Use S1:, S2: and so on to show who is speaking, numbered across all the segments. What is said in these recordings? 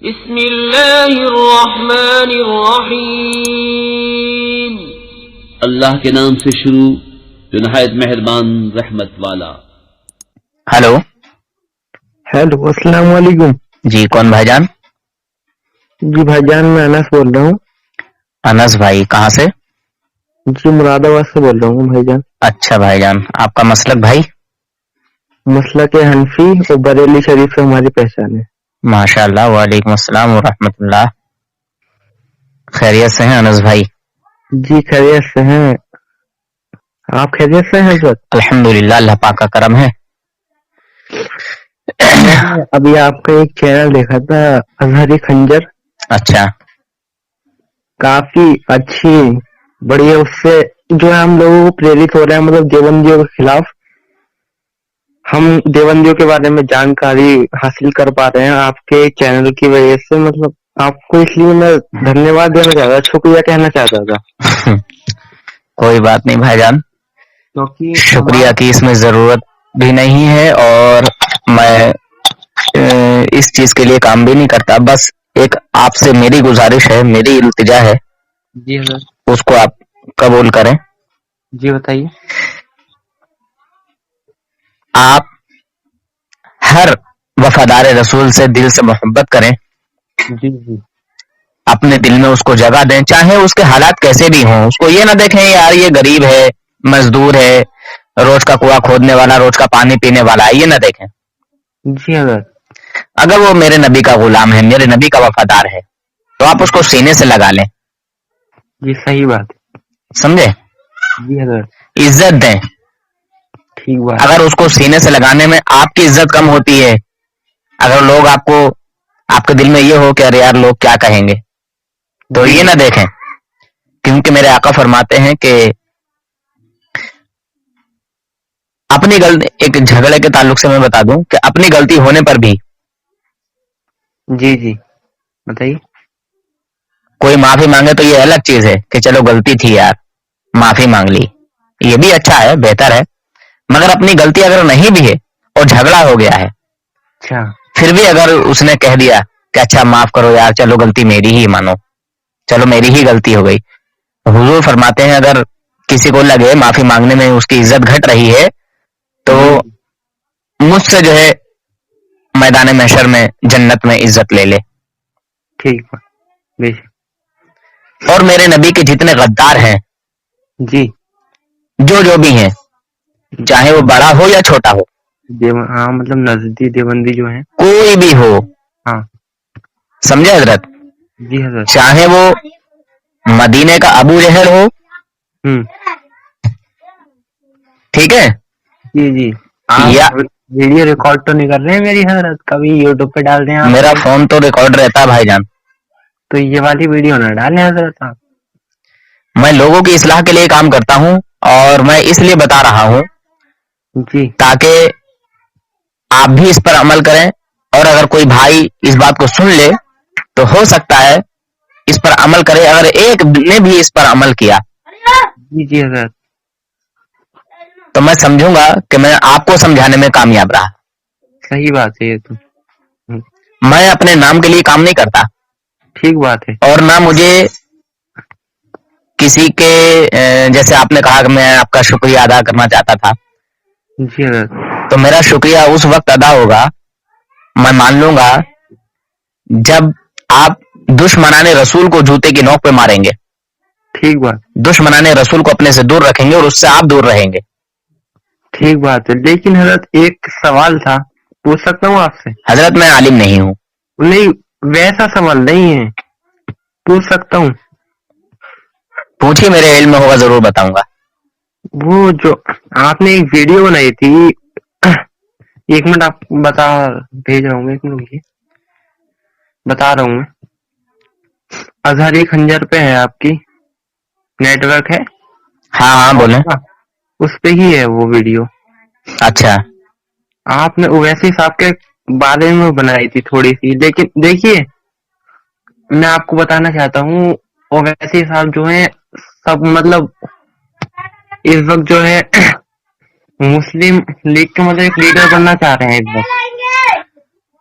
S1: بسم اللہ الرحمن الرحیم.
S2: اللہ کے نام سے شروع جو نہایت مہربان رحمت والا.
S3: ہلو
S4: السلام علیکم.
S3: جی کون بھائی جان؟
S4: جی بھائی جان میں انس بول رہا ہوں.
S3: انس بھائی کہاں سے؟
S4: جی مراد آباد سے بول رہا ہوں بھائی جان.
S3: اچھا بھائی جان، آپ کا مسلک بھائی؟
S4: مسلک حنفی اور بریلی شریف سے ہماری پہچان ہے.
S3: ماشاء اللہ. وعلیکم السلام ورحمۃ اللہ. خیریت سے ہیں انس بھائی؟
S4: جی خیریت سے ہیں. آپ خیریت سے ہیں حضرت؟
S3: الحمدللہ، اللہ پاک کا کرم ہے.
S4: میں نے ابھی آپ کا ایک چینل دیکھا تھا اظہری خنجر.
S3: اچھا.
S4: کافی اچھی بڑھیا، اس سے جو ہے ہم لوگوں کو پریرت ہو رہے ہیں، مطلب دیوبندیوں کے خلاف ہم دیوبندیوں کے بارے میں جانکاری حاصل کر پا رہے ہیں آپ کے چینل کی وجہ سے. مطلب آپ کو اس لیے میں دھنیہ واد دینا چاہتا تھا، شکریہ کہنا چاہتا تھا.
S3: کوئی بات نہیں بھائی جان،
S4: کیونکہ
S3: شکریہ کی اس میں ضرورت بھی نہیں ہے، اور میں اس چیز کے لیے کام بھی نہیں کرتا. بس ایک آپ سے میری گزارش ہے، میری التجا ہے،
S4: جی حضرت
S3: اس کو آپ قبول کریں.
S4: جی بتائیے.
S3: آپ ہر وفادار رسول سے دل سے محبت کریں،
S4: جی جی
S3: اپنے دل میں اس کو جگہ دیں، چاہے اس کے حالات کیسے بھی ہوں. اس کو یہ نہ دیکھیں یار یہ غریب ہے، مزدور ہے، روز کا کنواں کھودنے والا، روز کا پانی پینے والا ہے، یہ نہ دیکھیں.
S4: جی حضرت.
S3: اگر وہ میرے نبی کا غلام ہے، میرے نبی کا وفادار ہے، تو آپ اس کو سینے سے لگا لیں.
S4: جی صحیح بات.
S3: سمجھے؟
S4: جی حضرت.
S3: عزت دیں.
S4: ٹھیک بات.
S3: اگر اس کو سینے سے لگانے میں آپ کی عزت کم ہوتی ہے، اگر لوگ آپ کے دل میں یہ ہو کہ ارے یار لوگ کیا کہیں گے، تو یہ نہ دیکھیں. کیونکہ میرے آقا فرماتے ہیں کہ اپنی غلطی، ایک جھگڑے کے تعلق سے میں بتا دوں کہ اپنی غلطی ہونے پر بھی
S4: جی جی بتائیے.
S3: کوئی معافی مانگے تو یہ الگ چیز ہے کہ چلو غلطی تھی یار معافی مانگ لی، یہ بھی اچھا ہے، بہتر ہے. مگر اپنی غلطی اگر نہیں بھی ہے اور جھگڑا ہو گیا ہے،
S4: اچھا
S3: پھر بھی اگر اس نے کہہ دیا کہ اچھا معاف کرو یار، چلو غلطی میری ہی مانو، چلو میری ہی غلطی ہو گئی. حضور فرماتے ہیں اگر کسی کو لگے معافی مانگنے میں اس کی عزت گھٹ رہی ہے تو مجھ سے جو ہے میدان محشر میں جنت میں عزت لے لے.
S4: ٹھیک ہے.
S3: اور میرے نبی کے جتنے غدار ہیں،
S4: جی
S3: جو بھی ہیں، چاہے وہ بڑا ہو یا چھوٹا ہو،
S4: ہاں مطلب نزدیک دیوبندی جو ہیں،
S3: کوئی بھی ہو،
S4: ہاں
S3: سمجھے حضرت؟
S4: جی حضرت.
S3: چاہے وہ مدینے کا ابو جہل ہو، ٹھیک ہے،
S4: جی جی.
S3: یا
S4: ویڈیو ریکارڈ تو نہیں کر رہے ہیں میری حضرت؟ کبھی یوٹیوب پہ ڈال دیں آپ.
S3: میرا فون تو ریکارڈ رہتا ہے بھائی جان.
S4: تو یہ والی ویڈیو نہ ڈالیں حضرت آپ.
S3: میں لوگوں کی اصلاح کے لیے کام کرتا ہوں، اور میں اس لیے بتا رہا ہوں
S4: جی
S3: تاکہ آپ بھی اس پر عمل کریں، اور اگر کوئی بھائی اس بات کو سن لے تو ہو سکتا ہے اس پر عمل کرے. اگر ایک نے بھی اس پر عمل کیا
S4: جی جی حضرت
S3: تو میں سمجھوں گا کہ میں آپ کو سمجھانے میں کامیاب رہا.
S4: صحیح بات ہے یہ تو.
S3: میں اپنے نام کے لیے کام نہیں کرتا،
S4: ٹھیک بات ہے.
S3: اور نہ مجھے کسی کے جیسے آپ نے کہا کہ میں آپ کا شکریہ ادا کرنا چاہتا تھا،
S4: جی حضرت.
S3: تو میرا شکریہ اس وقت ادا ہوگا، میں مان لوں گا جب آپ دشمنان رسول کو جوتے کی نوک پہ ماریں گے.
S4: ٹھیک بات.
S3: دشمنان رسول کو اپنے سے دور رکھیں گے اور اس سے آپ دور رہیں گے.
S4: ٹھیک بات ہے. لیکن حضرت ایک سوال تھا، پوچھ سکتا ہوں آپ سے؟
S3: حضرت میں عالم نہیں ہوں.
S4: نہیں ویسا سوال نہیں ہے، پوچھ سکتا ہوں؟
S3: پوچھیے، میرے علم میں ہوگا ضرور بتاؤں گا.
S4: وہ جو آپ نے ایک ویڈیو بنائی تھی، ایک منٹ آپ بھیج رہا ہوں، ایک منٹ بتا رہا ہوں میں. اظہری خنجر پہ ہے آپ کی نیٹ ورک ہے؟
S3: ہاں ہاں بولیں.
S4: اس پہ ہی ہے وہ ویڈیو.
S3: اچھا.
S4: آپ نے اویسی صاحب کے بارے میں بنائی تھی تھوڑی سی، لیکن دیکھیے میں آپ کو بتانا چاہتا ہوں اویسی صاحب جو ہیں سب مطلب اس وقت جو ہے مسلم لیگ کے مطلب ایک لیڈر بننا چاہ رہے ہیں اس وقت.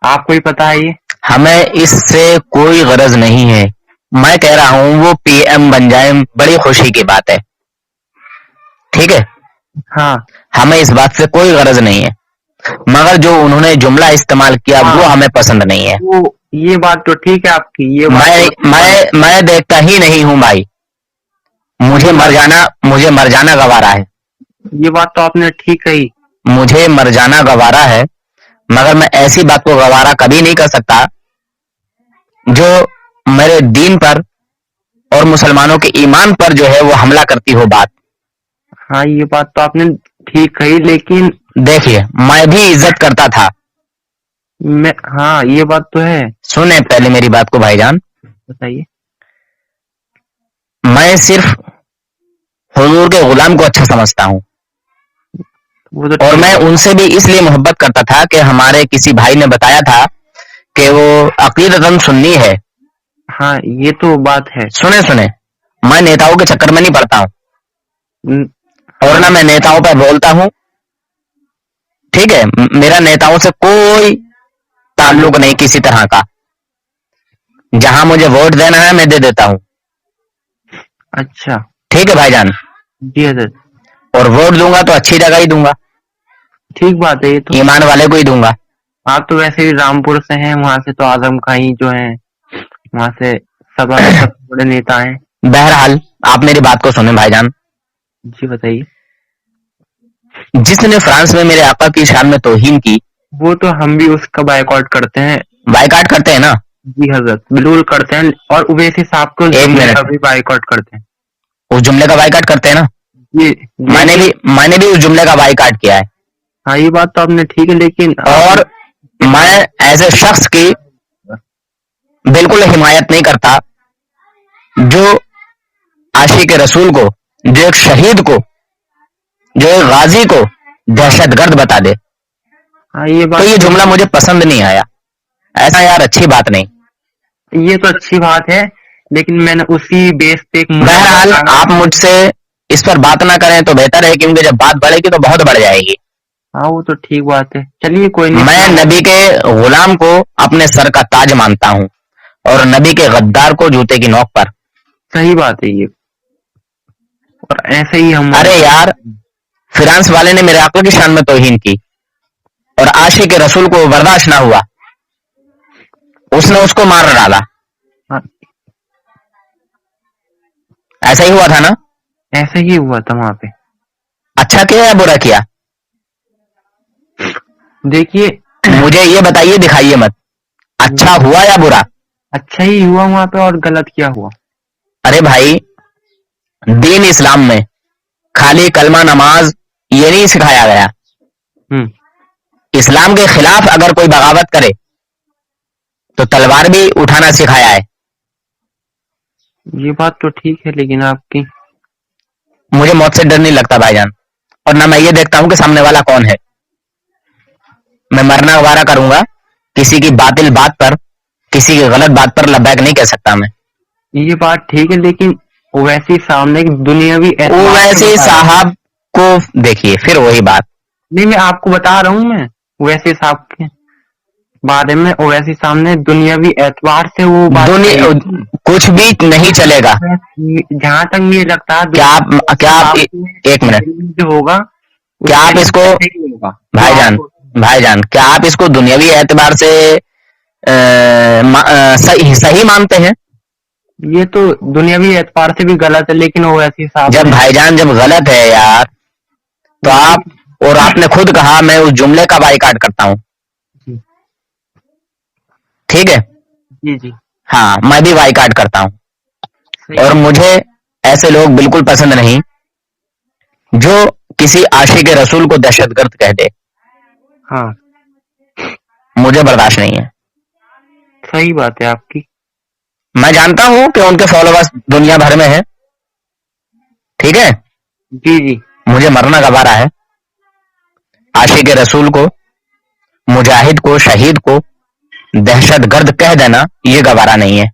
S4: آپ کو ہی پتا ہے یہ.
S3: ہمیں اس سے کوئی غرض نہیں ہے. میں کہہ رہا ہوں وہ پی ایم بن جائیں بڑی خوشی کی بات ہے, ٹھیک ہے,
S4: ہاں
S3: ہمیں اس بات سے کوئی غرض نہیں ہے, مگر جو انہوں نے جملہ استعمال کیا وہ ہمیں پسند نہیں ہے.
S4: وہ یہ بات تو ٹھیک ہے آپ کی, یہ بات
S3: میں دیکھتا ہی نہیں ہوں بھائی, مجھے مر جانا گوارا ہے.
S4: یہ بات تو آپ نے ٹھیک کہی.
S3: مجھے مر جانا گوارا ہے, مگر میں ایسی بات کو گوارا کبھی نہیں کر سکتا جو میرے دین پر اور مسلمانوں کے ایمان پر جو ہے وہ حملہ کرتی ہو بات.
S4: ہاں یہ بات تو آپ نے ٹھیک کہی, لیکن
S3: دیکھیے میں بھی عزت کرتا تھا.
S4: ہاں یہ بات تو ہے.
S3: سنیں پہلے میری بات کو بھائی جان,
S4: بتائیے.
S3: میں صرف حضور کے غلام کو اچھا سمجھتا ہوں,
S4: وہ تو
S3: اور میں ان سے بھی اس لیے محبت کرتا تھا کہ ہمارے کسی بھائی نے بتایا تھا کہ وہ عقیدتاً سنی ہے.
S4: ہاں یہ تو بات ہے.
S3: سنیں میں نیتاؤں کے چکر میں نہیں پڑتا ہوں, اور نہ میں نیتاؤں پہ بولتا ہوں, ٹھیک ہے, میرا نیتاؤں سے کوئی تعلق نہیں کسی طرح کا. جہاں مجھے ووٹ دینا ہے میں دے دیتا ہوں.
S4: اچھا
S3: ٹھیک ہے بھائی جان,
S4: جی حضرت.
S3: اور ووٹ دوں گا تو اچھی جگہ ہی دوں گا,
S4: ٹھیک بات ہے. یہ تو
S3: ایمان والے کو ہی دوں گا.
S4: آپ تو ویسے بھی رامپور سے ہیں, وہاں سے تو اعظم خائی جو ہیں وہاں سے سب بڑے نیتا ہیں.
S3: بہرحال آپ میری بات کو سنیں بھائی جان.
S4: جی بتائیے.
S3: جس نے فرانس میں میرے آقا کی شان میں توہین کی,
S4: وہ تو ہم بھی اس کا بائیکاٹ کرتے ہیں.
S3: بائیکاٹ کرتے ہیں نا؟
S4: جی حضرت بالکل کرتے ہیں, اور اویسی صاحب کو
S3: منٹ.
S4: کا بھی بائیکاٹ کرتے ہیں.
S3: اس جملے کا بائیکاٹ کرتے ہیں نا؟
S4: جی
S3: میں نے بھی اس جملے کا بائیکاٹ کیا ہے.
S4: ہاں یہ بات تو آپ نے ٹھیک ہے, لیکن
S3: اور میں ایسے شخص کی بالکل حمایت نہیں کرتا جو عاشق رسول کو, جو ایک شہید کو, جو ایک غازی کو دہشت گرد بتا دے.
S4: ہاں
S3: تو یہ جملہ مجھے پسند نہیں آیا. ایسا یار اچھی بات نہیں.
S4: یہ تو اچھی بات ہے, لیکن میں نے اسی بیس پہ
S3: بہرحال آپ مجھ سے اس پر بات نہ کریں تو بہتر ہے, کیونکہ جب بات بڑھے گی تو بہت بڑھ جائے گی.
S4: ہاں وہ تو ٹھیک بات ہے. چلیے کوئی نہیں.
S3: میں نبی کے غلام کو اپنے سر کا تاج مانتا ہوں, اور نبی کے غدار کو جوتے کی نوک پر.
S4: صحیح بات ہے یہ, اور ایسے ہی ہم.
S3: ارے یار, فرانس والے نے میرے آقا کی شان میں توہین کی, اور عاشق رسول کو برداشت نہ ہوا, اس نے اس کو مار ڈالا. ایسا ہی ہوا تھا نا؟
S4: ایسا ہی ہوا تھا وہاں پہ.
S3: اچھا کیا یا برا کیا؟
S4: دیکھیے
S3: مجھے یہ بتائیے, دکھائیے مت, اچھا ہوا یا برا؟
S4: اچھا ہی ہوا وہاں پہ, اور غلط کیا ہوا؟
S3: ارے بھائی, دین اسلام میں خالی کلمہ نماز یہ نہیں سکھایا گیا. اسلام کے خلاف اگر کوئی بغاوت کرے تو تلوار بھی اٹھانا سکھایا ہے.
S4: یہ بات تو ٹھیک ہے, لیکن آپ کی
S3: مجھے موت سے ڈر نہیں لگتا بھائی جان, اور نہ میں یہ دیکھتا ہوں کہ سامنے والا کون ہے. میں مرنا گوارا کروں گا, کسی کی باطل بات پر, کسی کی غلط بات پر لبیک نہیں کہہ سکتا میں.
S4: یہ بات ٹھیک ہے, لیکن ویسی سامنے دنیاوی
S3: ویسے صاحب کو دیکھیے, پھر وہی بات
S4: نہیں, میں آپ کو بتا رہا ہوں, میں ویسے صاحب کے بارے میں اویسی سامنے دنیاوی اعتبار سے وہ
S3: کچھ بھی نہیں چلے گا.
S4: جہاں تک مجھے لگتا ہے
S3: کیا آپ ایک منٹ,
S4: جو ہوگا
S3: کیا آپ اس کو بھائی جان کیا آپ اس کو دنیاوی اعتبار سے صحیح مانتے ہیں؟
S4: یہ تو دنیاوی اعتبار سے بھی غلط ہے, لیکن وہ ایسی
S3: جب بھائی جان جب غلط ہے یار, تو آپ نے خود کہا میں اس جملے کا بائیکاٹ کرتا ہوں. ٹھیک ہے,
S4: جی جی,
S3: ہاں میں بھی بائیکاٹ کرتا ہوں, اور مجھے ایسے لوگ بالکل پسند نہیں جو کسی عاشق رسول کو دہشت گرد کہہ دے.
S4: ہاں
S3: مجھے برداشت نہیں ہے.
S4: صحیح بات ہے آپ کی.
S3: میں جانتا ہوں کہ ان کے فالوورز دنیا بھر میں ہیں, ٹھیک ہے,
S4: جی جی,
S3: مجھے مرنا گوارا ہے. عاشق رسول کو, مجاہد کو, شہید کو دہشت گرد کہہ دینا یہ گوارا نہیں ہے.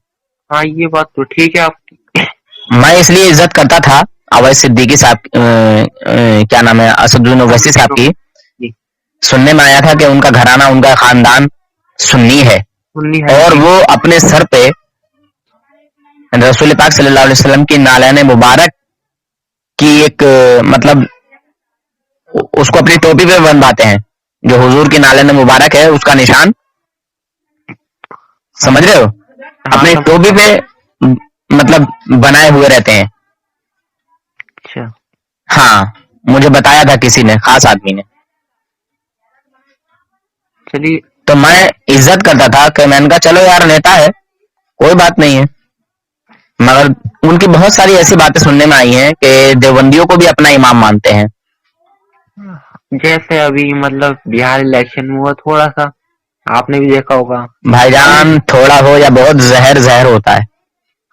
S4: ہاں یہ بات تو ٹھیک ہے آپ کی.
S3: میں اس لیے عزت کرتا تھا اویس صدیقی صاحب, کیا نام ہے, اسد الدین اویسی صاحب کی. سننے میں آیا تھا کہ ان کا گھرانہ, ان کا خاندان سنی ہے.
S4: سنی ہے
S3: اور وہ اپنے سر پہ رسول پاک صلی اللہ علیہ وسلم کی نالین مبارک کی ایک مطلب اس کو اپنی ٹوپی پہ بنواتے ہیں، جو حضور کی نالین مبارک ہے اس کا نشان، سمجھ رہے ہو؟ اپنی ٹوپی پہ مطلب بنائے ہوئے رہتے ہیں.
S4: اچھا
S3: ہاں مجھے بتایا تھا کسی نے، خاص آدمی نے.
S4: چلیے.
S3: تو میں عزت کرتا تھا کہ میں نے کہا چلو یار نیتا ہے کوئی بات نہیں ہے، مگر ان کی بہت ساری ایسی باتیں سننے میں آئی ہیں کہ دیوبندیوں کو بھی اپنا امام مانتے ہیں.
S4: جیسے ابھی مطلب بہار الیکشن ہوا تھوڑا سا، آپ نے بھی دیکھا ہوگا.
S3: بھائی جان تھوڑا ہو یا بہت زہر ہوتا ہے.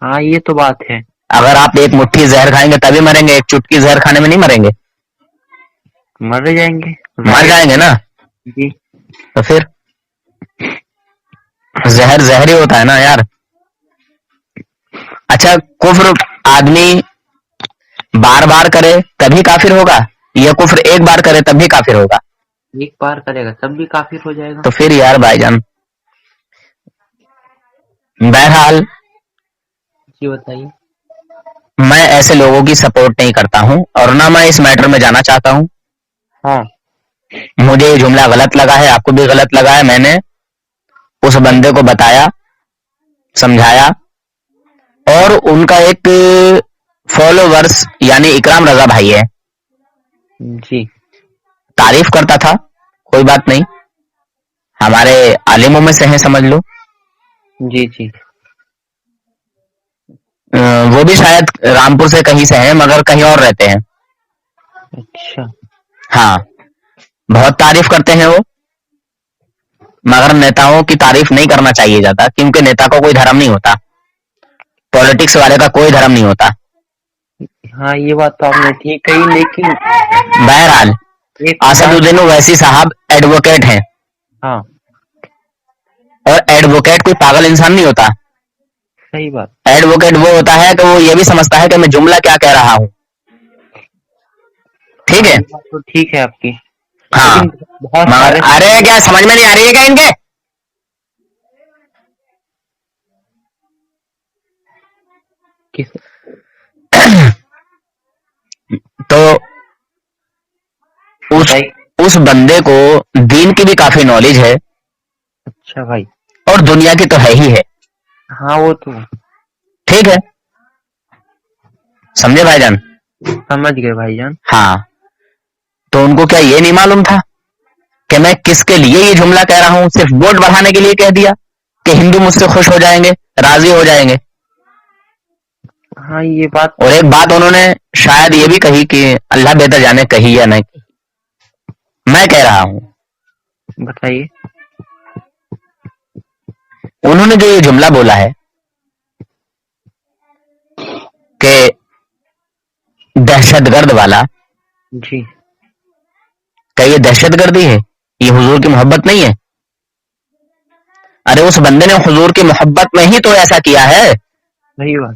S4: ہاں یہ تو بات ہے.
S3: اگر آپ ایک مٹھی زہر کھائیں گے تبھی مریں گے، ایک چٹکی زہر کھانے میں نہیں مریں گے.
S4: مر جائیں گے.
S3: مر جائیں گے نا.
S4: جی.
S3: تو پھر زہر ہی ہوتا ہے نا یار. اچھا کفر آدمی بار بار کرے تبھی کافر ہوگا یا کفر ایک بار کرے تب بھی کافر ہوگا؟
S4: ایک بار کرے گا تب بھی کافر ہو جائے گا.
S3: تو پھر یار بھائی جان بہرحال
S4: جی بتائیے.
S3: میں ایسے لوگوں کی سپورٹ نہیں کرتا ہوں اور نہ میں اس میٹر میں جانا چاہتا ہوں.
S4: ہاں
S3: مجھے یہ جملہ غلط لگا ہے، آپ کو بھی غلط لگا ہے. میں نے اس بندے کو بتایا، سمجھایا، اور ان کا ایک فالوورز یعنی اکرام رضا بھائی ہے،
S4: جی
S3: تعریف کرتا تھا. کوئی بات نہیں، ہمارے عالموں میں سے ہیں سمجھ لو.
S4: جی جی.
S3: وہ بھی شاید رامپور سے کہیں سے ہیں مگر کہیں اور رہتے ہیں.
S4: اچھا.
S3: ہاں بہت تعریف کرتے ہیں وہ، مگر نیتاؤں کی تعریف نہیں کرنا چاہیے جاتا کیونکہ نیتا کو کوئی دھرم نہیں ہوتا، پالیٹکس والے کا کوئی دھرم نہیں ہوتا.
S4: ہاں یہ بات تو آپ نے ٹھیک کہی، لیکن
S3: بہرحال اسد الدین اویسی صاحب ایڈوکیٹ ہیں.
S4: ہاں
S3: اور ایڈوکیٹ کوئی پاگل انسان نہیں ہوتا.
S4: صحیح بات.
S3: ایڈوکیٹ وہ ہوتا ہے کہ وہ یہ بھی سمجھتا ہے کہ میں جملہ کیا کہہ رہا ہوں. ٹھیک ہے.
S4: تو ٹھیک ہے آپ کی.
S3: ہاں
S4: بہت
S3: مگر ارے کیا سمجھ میں نہیں آ رہی ہے کیا ان کے؟ تو اس بندے کو دین کی بھی کافی نالج ہے.
S4: اچھا بھائی.
S3: اور دنیا کی تو ہے ہی ہے.
S4: ہاں وہ تو
S3: ٹھیک ہے، سمجھے بھائی جان؟
S4: سمجھ گئے بھائی جان.
S3: ہاں تو ان کو کیا یہ نہیں معلوم تھا کہ میں کس کے لیے یہ جملہ کہہ رہا ہوں؟ صرف ووٹ بڑھانے کے لیے کہہ دیا کہ ہندو مجھ سے خوش ہو جائیں گے، راضی ہو جائیں گے.
S4: ہاں یہ بات.
S3: اور ایک بات انہوں نے شاید یہ بھی کہی کہ اللہ بہتر جانے کہی یا نہیں کہی، میں کہہ رہا ہوں.
S4: بتائیے.
S3: انہوں نے جو یہ جملہ بولا ہے کہ دہشت گرد والا،
S4: جی
S3: کیا یہ دہشت گردی ہے؟ یہ حضور کی محبت نہیں ہے؟ ارے اس بندے نے حضور کی محبت میں ہی تو ایسا کیا ہے.
S4: صحیح بات.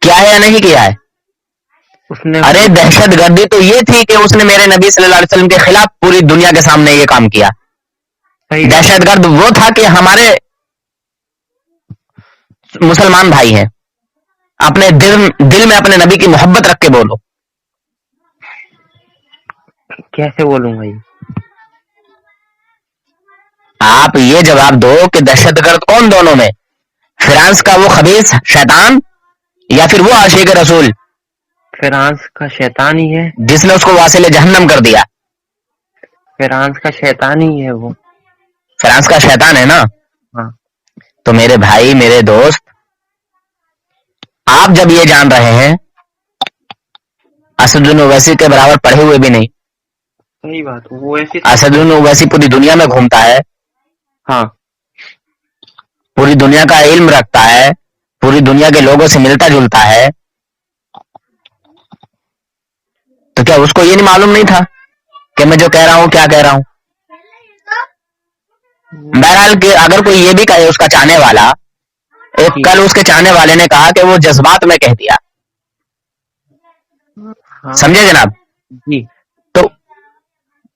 S3: کیا ہے یا نہیں کیا ہے؟
S4: اس نے
S3: ارے دہشت گردی تو یہ تھی کہ اس نے میرے نبی صلی اللہ علیہ وسلم کے خلاف پوری دنیا کے سامنے یہ کام کیا. دہشت گرد وہ تھا کہ ہمارے مسلمان بھائی ہیں، اپنے دل میں اپنے نبی کی محبت رکھ کے بولو.
S4: کیسے بولوں بھائی؟
S3: آپ یہ جواب دو کہ دہشت گرد کون دونوں میں، فرانس کا وہ خبیث شیطان یا پھر وہ عاشق رسول؟
S4: فرانس کا شیطان ہی ہے
S3: جس نے اس کو واصل جہنم کر دیا.
S4: فرانس کا شیطان ہی ہے وہ.
S3: فرانس کا شیطان ہے نا.
S4: ہاں.
S3: تو میرے بھائی، میرے دوست، آپ جب یہ جان رہے ہیں اسد الدین اویسی کے برابر پڑھے ہوئے بھی نہیں.
S4: صحیح بات. وہ ایسی
S3: اسد الدین اویسی پوری دنیا میں گھومتا ہے.
S4: ہاں.
S3: پوری دنیا کا علم رکھتا ہے، پوری دنیا کے لوگوں سے ملتا جلتا ہے. تو کیا اس کو یہ نہیں معلوم نہیں تھا کہ میں جو کہہ رہا ہوں کیا کہہ رہا ہوں؟ بہرحال کہ اگر کوئی یہ بھی کہے اس کا چاہنے والا، ایک کل اس کے چاہنے والے نے کہا کہ وہ جذبات میں کہہ دیا. سمجھے جناب؟
S4: جی.
S3: تو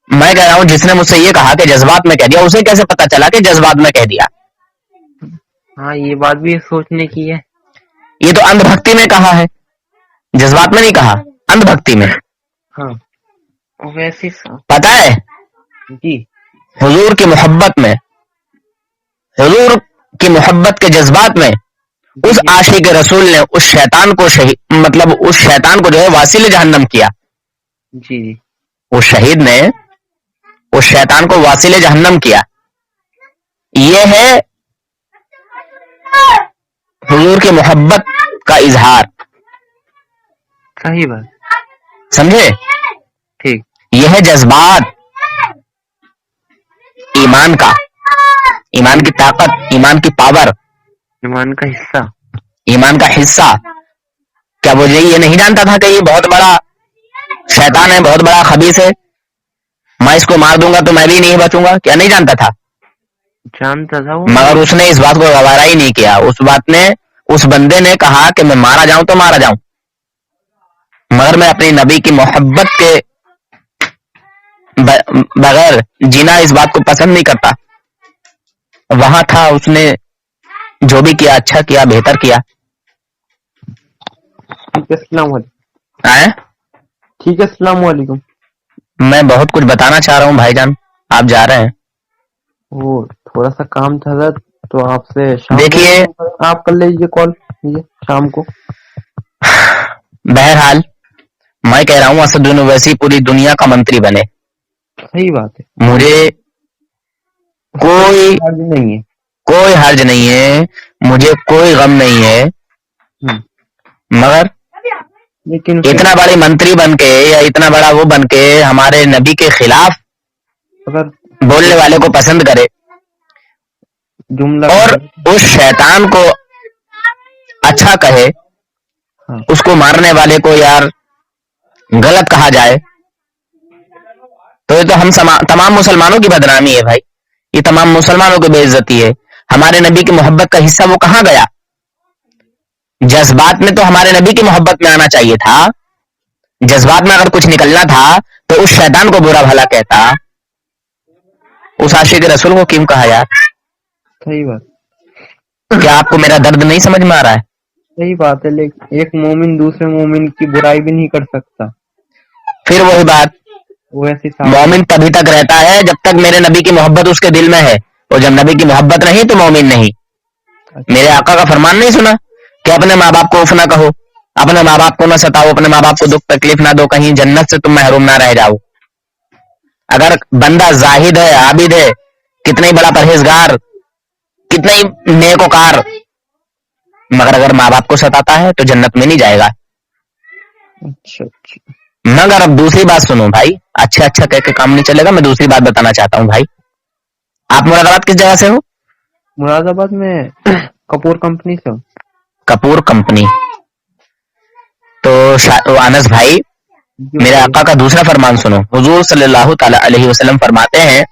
S3: میں کہہ رہا ہوں جس نے مجھ سے یہ کہا کہ جذبات میں کہہ دیا، اسے کیسے پتا چلا کہ جذبات میں کہہ دیا؟
S4: ہاں یہ بات بھی سوچنے کی ہے.
S3: یہ تو اندھ بھکتی میں کہا ہے، جذبات میں نہیں کہا، اندھ بھکتی میں.
S4: ہاں ویسے
S3: پتا ہے
S4: جی
S3: حضور کی محبت میں، حضور کی محبت کے جذبات میں اس عاشق رسول نے اس شیطان کو مطلب اس شیطان کو جو ہے واصل جہنم کیا.
S4: جی
S3: اس شہید نے اس شیطان کو واصل جہنم کیا. یہ ہے حضور کی محبت کا اظہار.
S4: صحیح بات.
S3: سمجھے؟
S4: ٹھیک.
S3: یہ ہے جذبات ایمان کا، ایمان کی طاقت، ایمان کی پاور،
S4: ایمان کا حصہ.
S3: ایمان کا حصہ. کیا وہ یہ نہیں جانتا تھا کہ یہ بہت بڑا شیطان ہے، بہت بڑا خبیث ہے، میں اس کو مار دوں گا تو میں بھی نہیں بچوں گا؟ کیا نہیں جانتا تھا؟
S4: جانتا تھا وہ،
S3: مگر اس نے اس بات کو گوارا ہی نہیں کیا. اس بندے نے کہا کہ میں مارا جاؤں تو مارا جاؤں، مگر میں اپنی نبی کی محبت کے بغیر جینا اس بات کو پسند نہیں کرتا. وہاں تھا، اس نے جو بھی کیا اچھا کیا، بہتر کیا.
S4: السلام علیکم. ٹھیک ہے السلام علیکم.
S3: میں بہت کچھ بتانا چاہ رہا ہوں بھائی جان، آپ جا رہے ہیں. وہ
S4: تھوڑا سا کام تھا تو آپ سے
S3: دیکھیے،
S4: آپ کر لیجیے کال شام کو.
S3: بہرحال میں کہہ رہا ہوں اسد ویسی پوری دنیا کا منتری بنے.
S4: صحیح بات ہے.
S3: مجھے کوئی
S4: نہیں ہے،
S3: کوئی حرج نہیں ہے، مجھے کوئی غم نہیں ہے. مگر
S4: لیکن
S3: اتنا بڑی منتری بن کے یا اتنا بڑا وہ بن کے ہمارے نبی کے خلاف
S4: اگر
S3: بولنے والے کو پسند کرے
S4: جملہ
S3: اور اس شیطان کو اچھا کہے، اس کو مارنے والے کو یار غلط کہا جائے، تو یہ تو ہم تمام مسلمانوں کی بدنامی ہے بھائی. یہ تمام مسلمانوں کی بے عزتی ہے. ہمارے نبی کی محبت کا حصہ وہ کہاں گیا؟ جذبات میں تو ہمارے نبی کی محبت میں آنا چاہیے تھا. جذبات میں اگر کچھ نکلنا تھا تو اس شیطان کو برا بھلا کہتا. اس عاشق رسول کو کیوں کہا یار؟
S4: صحیح بات.
S3: کیا آپ کو میرا درد نہیں سمجھ میں آ رہا ہے؟
S4: صحیح بات ہے، لیکن ایک مومن دوسرے مومن کی برائی بھی نہیں کر سکتا.
S3: پھر وہی بات، مومن تبھی تک رہتا ہے جب تک میرے نبی کی محبت اس کے دل میں ہے، اور جب نبی کی محبت نہیں تو مومن نہیں. میرے آقا کا فرمان نہیں سنا کہ اپنے ماں باپ کو اف نہ کہو، اپنے ماں باپ کو نہ ستاؤ، اپنے ماں باپ کو دکھ تکلیف نہ دو، کہیں جنت سے تم محروم نہ رہ جاؤ. اگر بندہ زاہد ہے، عابد ہے، کتنا ہی بڑا پرہیزگار، کتنا ہی نیک وکار، مگر اگر ماں باپ کو ستاتا ہے تو جنت میں نہیں جائے گا.
S4: اچھا.
S3: مگر اب دوسری بات سنو بھائی، اچھا کہہ کے کام نہیں چلے گا. میں دوسری بات بتانا چاہتا ہوں بھائی. آپ مراد آباد کس جگہ سے ہو؟
S4: مراد آباد میں کپور کمپنی سے ہوں.
S3: کپور کمپنی. تو انس بھائی، میرے آقا کا دوسرا فرمان سنو. حضور صلی اللہ تعالی علیہ وسلم فرماتے ہیں،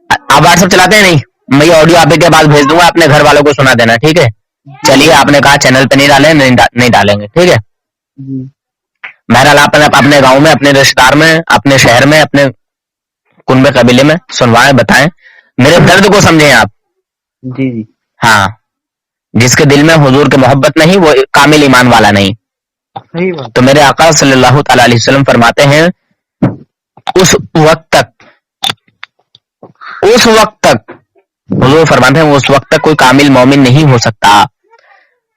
S3: آپ واٹس ایپ چلاتے ہیں؟ نہیں، میں یہ آڈیو آپ کے پاس بھیج دوں گا، اپنے گھر والوں کو سنا دینا، ٹھیک ہے؟ چلیے، آپ نے کہا چینل پہ نہیں ڈالیں، نہیں ڈالیں گے، ٹھیک ہے؟ بہرحال آپ اپنے گاؤں میں، اپنے رشتہ دار میں، اپنے شہر میں، اپنے کنبے قبیلے میں سنوائیں، بتائیں، میرے درد کو سمجھیں آپ.
S4: جی.
S3: ہاں، جس کے دل میں حضور کی محبت نہیں وہ کامل ایمان والا نہیں. تو میرے آقا صلی اللہ تعالی علیہ وسلم فرماتے ہیں، اس وقت تک حضور فرماتے ہیں، اس وقت تک کوئی کامل مومن نہیں ہو سکتا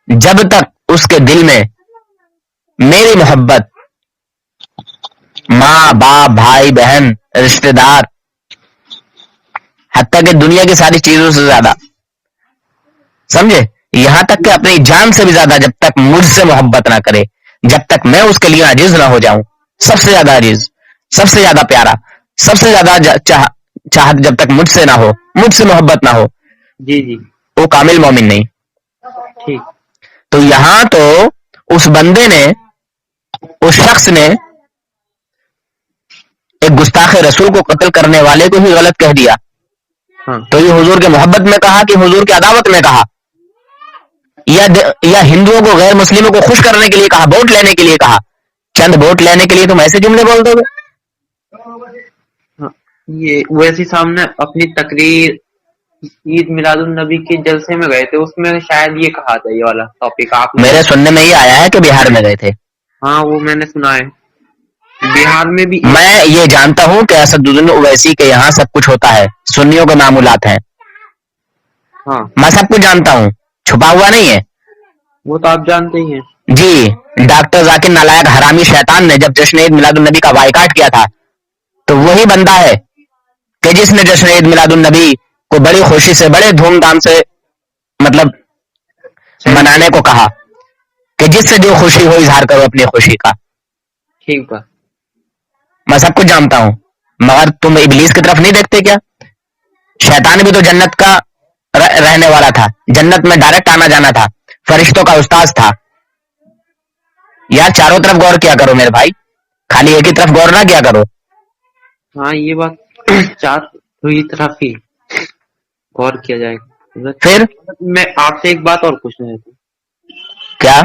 S3: جب تک اس کے دل میں میری محبت، ماں باپ، بھائی بہن، رشتہ دار، حتیٰ کہ دنیا کی ساری چیزوں سے زیادہ، سمجھے، یہاں تک کہ اپنی جان سے بھی زیادہ جب تک مجھ سے محبت نہ کرے، جب تک میں اس کے لیے عاجز نہ ہو جاؤں، سب سے زیادہ عاجز، سب سے زیادہ پیارا، سب سے زیادہ چاہت جب تک مجھ سے نہ ہو، مجھ سے محبت نہ ہو،
S4: جی
S3: وہ کامل مومن نہیں.
S4: ٹھیک.
S3: تو یہاں تو اس بندے نے، اس شخص نے ایک گستاخ رسول کو قتل کرنے والے کو ہی غلط کہہ دیا. تو یہ حضور کے محبت میں کہا کہ حضور کی عداوت میں کہا، یا ہندوؤں کو، غیر مسلموں کو خوش کرنے کے لیے کہا، ووٹ لینے کے لیے کہا. چند ووٹ لینے کے لیے تم ایسے جملے بول دو گے؟
S5: یہ ویسی سامنے اپنی تقریر عید میلاد النبی کے جلسے میں گئے تھے, اس میں شاید یہ کہا تھا, یہ والا ٹاپک آپ نے.
S3: میرے سننے میں یہ آیا ہے کہ بہار میں گئے تھے.
S5: ہاں وہ میں نے سنا ہے, بہار میں بھی.
S3: میں یہ جانتا ہوں کہ اسدالدین اویسی کے یہاں سب کچھ ہوتا ہے, سنیوں کے معمولات ہیں.
S5: ہاں
S3: میں سب کچھ جانتا ہوں, چھپا ہوا نہیں ہے.
S5: وہ تو آپ جانتے ہی ہیں.
S3: جی, ڈاکٹر ذاکر نالائق حرامی شیطان نے جب جشن عید میلاد النبی کا بائیکاٹ کیا تھا تو وہی بندہ ہے کہ جس نے جشن عید میلاد النبی کو بڑی خوشی سے, بڑے دھوم دھام سے مطلب منانے کو کہا کہ جس سے جو خوشی ہو اظہار کرو اپنی خوشی کا.
S5: ٹھیک ہے,
S3: میں سب کچھ جانتا ہوں, مگر تم ابلیس کی طرف نہیں دیکھتے کیا؟ شیطان بھی تو جنت کا رہنے والا تھا, جنت میں ڈائریکٹ آنا جانا تھا, فرشتوں کا استاذ تھا. یار چاروں طرف غور کیا کرو میرے بھائی, خالی ایک ہی طرف غور نہ کیا کرو.
S5: ہاں یہ بات چار ہی طرف ہی غور کیا جائے گا.
S3: پھر
S5: میں آپ سے ایک بات اور پوچھنا ہے.
S3: کیا؟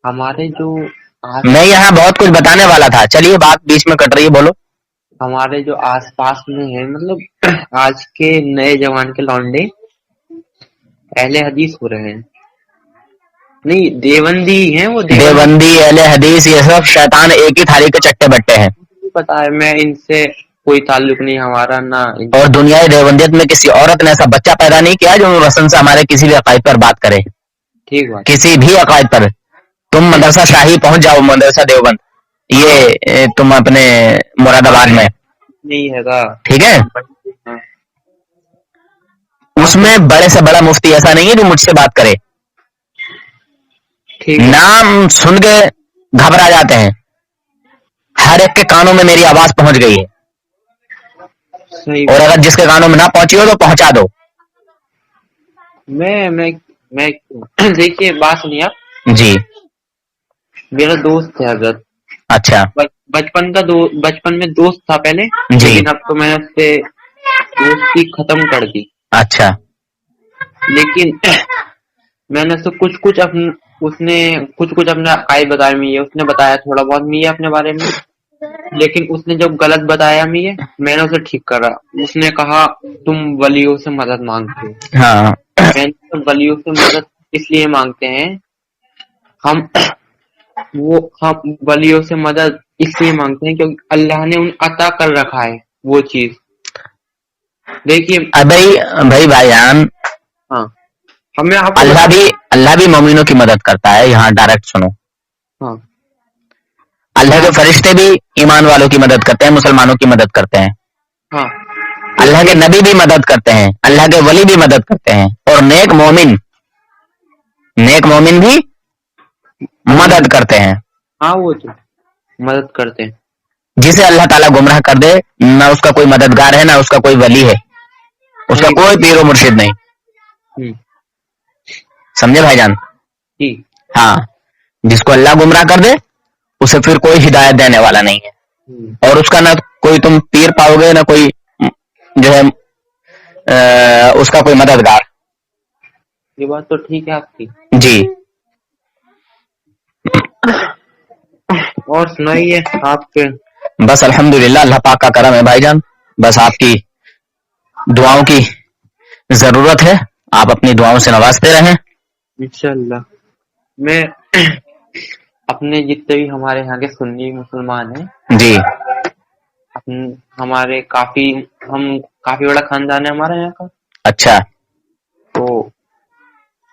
S5: ہمارے جو
S3: میں یہاں بہت کچھ بتانے والا تھا, چلیے بات بیچ میں کٹ رہی ہے, بولو.
S5: ہمارے جو آس پاس میں ہیں, مطلب آج کے نئے جوان کے لونڈے اہل حدیث ہو رہے ہیں, نہیں دیوبندی ہیں, وہ
S3: دیوبندی اہل حدیث یہ سب شیطان ایک ہی تھالی کے چٹے بٹے ہیں.
S5: پتا ہے, میں ان سے کوئی تعلق نہیں ہمارا, نہ
S3: اور دنیا دیوبندیت میں کسی عورت نے ایسا بچہ پیدا نہیں کیا جو رسن سے ہمارے کسی بھی عقائد پر بات کرے.
S5: ٹھیک بات,
S3: کسی بھی عقائد پر. تم مدرسہ شاہی پہنچ جاؤ, مدرسہ دیوبند, یہ تم اپنے مراد آباد میں
S5: نہیں ہے گا,
S3: ٹھیک ہے, اس میں بڑے سے بڑا مفتی ایسا نہیں ہے جو مجھ سے بات کرے. نام سن کے گھبرا جاتے ہیں, ہر ایک کے کانوں میں میری آواز پہنچ گئی ہے, اور اگر جس کے کانوں میں نہ پہنچی ہو تو پہنچا دو.
S5: میں دیکھیے بات سنیے آپ.
S3: جی,
S5: میرا دوست ہے حضرت.
S3: اچھا,
S5: بچپن میں دوست تھا پہلے, لیکن اب تو میں نے اس سے دوستی ختم کر دی.
S3: اچھا,
S5: لیکن میں نے تو اس نے کچھ اپنے عقائد بتایا مجھے, اس نے بتایا تھوڑا بہت مجھے اپنے بارے میں, لیکن اس نے جب غلط بتایا مجھے, میں نے اسے ٹھیک کرا. اس نے کہا تم ولیوں سے مدد مانگتے ہو.
S3: ہاں,
S5: میں نے ولیوں سے مدد اس لیے مانگتے ہیں, ہم ولیوں سے مدد اس لیے مانگتے ہیں کیونکہ اللہ نے ان عطا کر رکھا ہے وہ چیز. دیکھیے
S3: بھائی جان,
S5: ہاں
S3: اللہ بھی مومنوں کی مدد کرتا ہے. یہاں ڈائریکٹ سنو,
S5: ہاں,
S3: اللہ کے فرشتے بھی ایمان والوں کی مدد کرتے ہیں, مسلمانوں کی مدد کرتے ہیں.
S5: ہاں,
S3: اللہ کے نبی بھی مدد کرتے ہیں, اللہ کے ولی بھی مدد کرتے ہیں, اور نیک مومن بھی مدد کرتے ہیں.
S5: ہاں وہ تو مدد کرتے ہیں.
S3: جسے اللہ تعالیٰ گمراہ کر دے, نہ اس کا کوئی مددگار ہے, نہ اس کا کوئی ولی ہے, اس کا کوئی پیر و مرشد نہیں. سمجھے بھائی جان؟ ہاں, جس کو اللہ گمراہ کر دے اسے پھر کوئی ہدایت دینے والا نہیں ہے, اور اس کا نہ کوئی تم پیر پاؤ گے, نہ کوئی جو ہے اس کا کوئی مددگار.
S5: یہ بات تو ٹھیک ہے آپ کی.
S3: جی,
S5: اور سنائیے آپ کے.
S3: بس الحمدللہ, اللہ پاک کا کرم ہے بھائی جان. بس آپ کی دعاؤں کی ضرورت ہے, آپ اپنی دعاؤں سے نوازتے رہیں
S5: انشاءاللہ. میں اپنے جتنے بھی ہمارے یہاں کے سنی مسلمان ہیں,
S3: جی,
S5: ہمارے کافی بڑا خاندان ہے ہمارے یہاں کا.
S3: اچھا,
S5: تو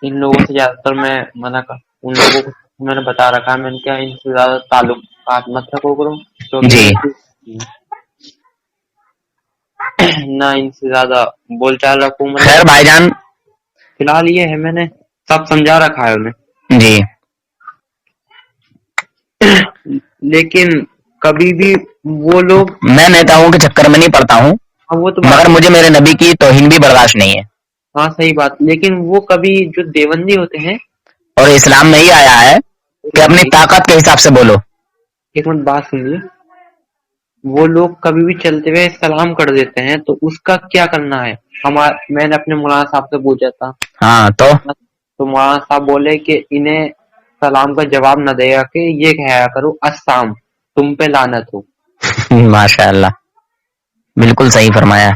S5: ان لوگوں سے زیادہ تر میں منع کر, ان لوگوں کو میں نے بتا رکھا, میں نے کیا ان سے زیادہ تعلقات مت رکھو کرو,
S3: جی,
S5: نہ ان سے زیادہ بول چال رکھوں.
S3: خیر بھائی جان,
S5: فی الحال یہ ہے میں نے سب سمجھا رکھا ہے انہیں.
S3: جی,
S5: لیکن کبھی بھی وہ لوگ,
S3: میں نیتاؤں کے چکر میں نہیں پڑتا ہوں,
S5: وہ تو
S3: مگر مجھے میرے نبی کی توہین بھی برداشت نہیں ہے.
S5: ہاں صحیح بات, لیکن وہ کبھی جو دیوبندی ہوتے ہیں,
S3: اور اسلام میں ہی آیا ہے کہ اپنی طاقت کے حساب سے بولو.
S5: ایک منٹ بات سنیے, وہ لوگ کبھی بھی چلتے ہوئے سلام کر دیتے ہیں, تو اس کا کیا کرنا ہے؟ میں نے اپنے مولانا صاحب سے پوچھا تھا.
S3: ہاں,
S5: تو مولانا صاحب بولے کہ انہیں سلام کا جواب نہ دے گا, کہ یہ کہا کرو السلام, تم پہ لعنت ہو.
S3: ماشاء اللہ. بالکل صحیح فرمایا.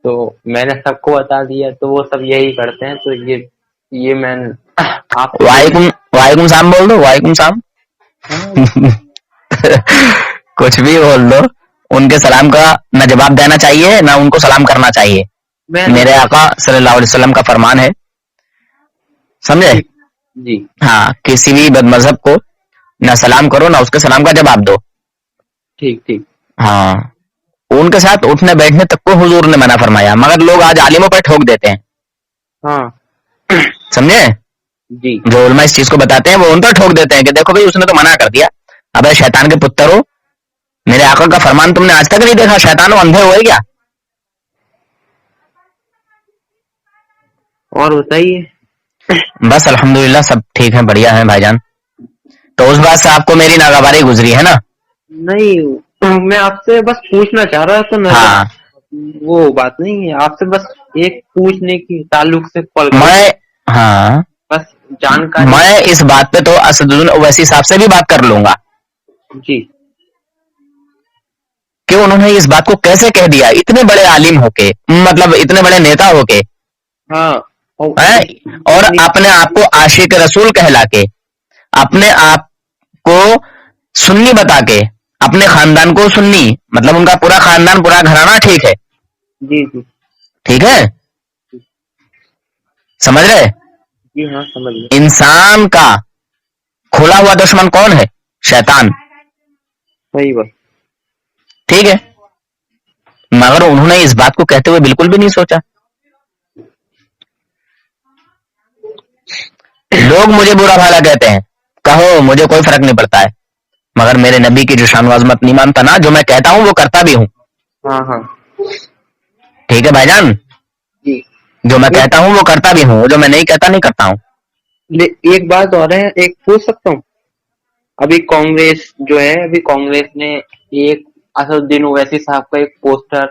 S5: تو میں نے سب کو بتا دیا تو وہ سب یہی کرتے ہیں. تو یہ میں آپ
S3: وعلیکم السلام بول دو. وعلیکم السلام. کچھ بھی بول دو, ان کے سلام کا نہ جواب دینا چاہیے نہ ان کو سلام کرنا چاہیے. میرے آقا صلی اللہ علیہ وسلم کا فرمان ہے, سمجھے؟
S5: جی
S3: ہاں, کسی بھی بد مذہب کو نہ سلام کرو نہ اس کے سلام کا جواب دو.
S5: ٹھیک ٹھیک.
S3: ہاں, ان کے ساتھ اٹھنے بیٹھنے تک کو حضور نے منع فرمایا, مگر لوگ آج عالموں پر ٹھوک دیتے ہیں.
S5: ہاں
S3: سمجھے؟
S5: جی.
S3: جو علماء اس چیز کو بتاتے ہیں وہ ان پر ٹھوک دیتے ہیں کہ دیکھو بھائی اس نے تو منع کر دیا. ابے شیطان کے پتر ہو, میرے آقا کا فرمان تم نے آج تک نہیں دیکھا؟ شیطان ہو, اندھے ہوئے کیا؟
S5: اور بتائیے.
S3: بس الحمدللہ سب ٹھیک ہے, بڑھیا ہے بھائی جان. تو اس بات سے آپ کو میری ناگواری گزری ہے نا؟
S5: نہیں, میں آپ سے بس پوچھنا چاہ رہا تھا.
S3: ہاں,
S5: وہ بات نہیں ہے, آپ سے بس ایک پوچھنے کی تعلق سے کال کر,
S3: ہاں
S5: بس جانکاری.
S3: میں اس بات پہ تو اسدالدین اویسی صاحب سے بھی بات کر لوں گا
S5: جی.
S3: کہ انہوں نے اس بات کو کیسے کہہ دیا, اتنے بڑے عالم ہو کے, مطلب اتنے بڑے نیتا ہو کے,
S5: ہاں,
S3: اور اپنے آپ کو عاشق رسول کہلا کے, اپنے آپ کو سنی بتا کے, اپنے خاندان کو سنی, مطلب ان کا پورا خاندان پورا گھرانہ ٹھیک ہے.
S5: جی جی
S3: ٹھیک ہے, سمجھ رہے؟
S5: جی ہاں سمجھ گئے.
S3: انسان کا کھلا ہوا دشمن کون ہے؟ شیطان.
S5: صحیح بات.
S3: ٹھیک ہے, مگر انہوں نے اس بات کو کہتے ہوئے بالکل بھی نہیں سوچا. لوگ مجھے برا بھلا کہتے ہیں, کہو مجھے کوئی فرق نہیں پڑتا ہے, مگر میرے نبی کی جو شان و عظمت نہیں مانتا نا, جو میں کہتا ہوں وہ کرتا بھی ہوں.
S5: ہاں ہاں
S3: ٹھیک ہے بھائی جان,
S5: جی.
S3: جو میں کہتا ہوں وہ کرتا بھی ہوں, جو میں نہیں کہتا نہیں کرتا ہوں.
S5: ایک بات اور ہے, ایک پوچھ سکتا ہوں؟ ابھی کانگریس جو ہے, ابھی کانگریس نے ایک اسدالدین اویسی صاحب کا ایک پوسٹر,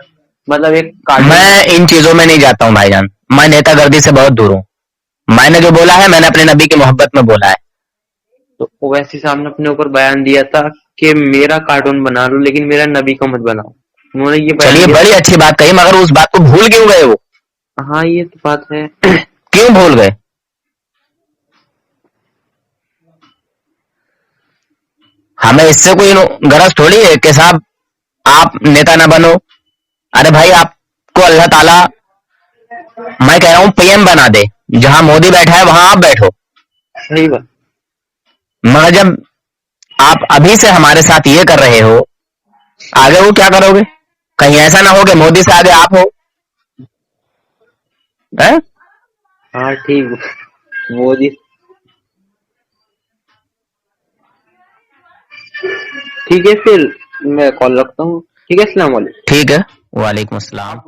S5: مطلب ایک
S3: میں ان چیزوں میں نہیں جاتا ہوں بھائی جان, میں نیتا گردی سے بہت دور ہوں. میں نے جو بولا ہے میں نے اپنے نبی کی محبت میں بولا ہے.
S5: تو اویسی صاحب نے اپنے اوپر بیان دیا تھا کہ میرا کارٹون بنا لو لیکن میرا نبی کا مت بناؤ. انہوں نے یہ بیان
S3: چلیے
S5: دیا.
S3: بڑی اچھی بات کہی, مگر اس بات کو بھول کیوں گئے وہ؟
S5: ہاں یہ تو بات ہے.
S3: کیوں بھول گئے؟ ہمیں اس سے کوئی غرض تھوڑی ہے کہ صاحب آپ نیتا نہ بنو. ارے بھائی آپ کو اللہ تعالیٰ, میں کہہ رہا ہوں پی ایم بنا دے, جہاں مودی بیٹھا ہے وہاں آپ بیٹھو.
S5: صحیح بات.
S3: مگر جب آپ ابھی سے ہمارے ساتھ یہ کر رہے ہو, آگے وہ کیا کرو گے؟ کہیں ایسا نہ ہو کہ مودی سے آگے آپ ہو.
S5: ہاں ٹھیک, مودی. ٹھیک ہے پھر میں کال رکھتا ہوں. ٹھیک ہے, السلام علیکم.
S3: ٹھیک ہے, وعلیکم السلام.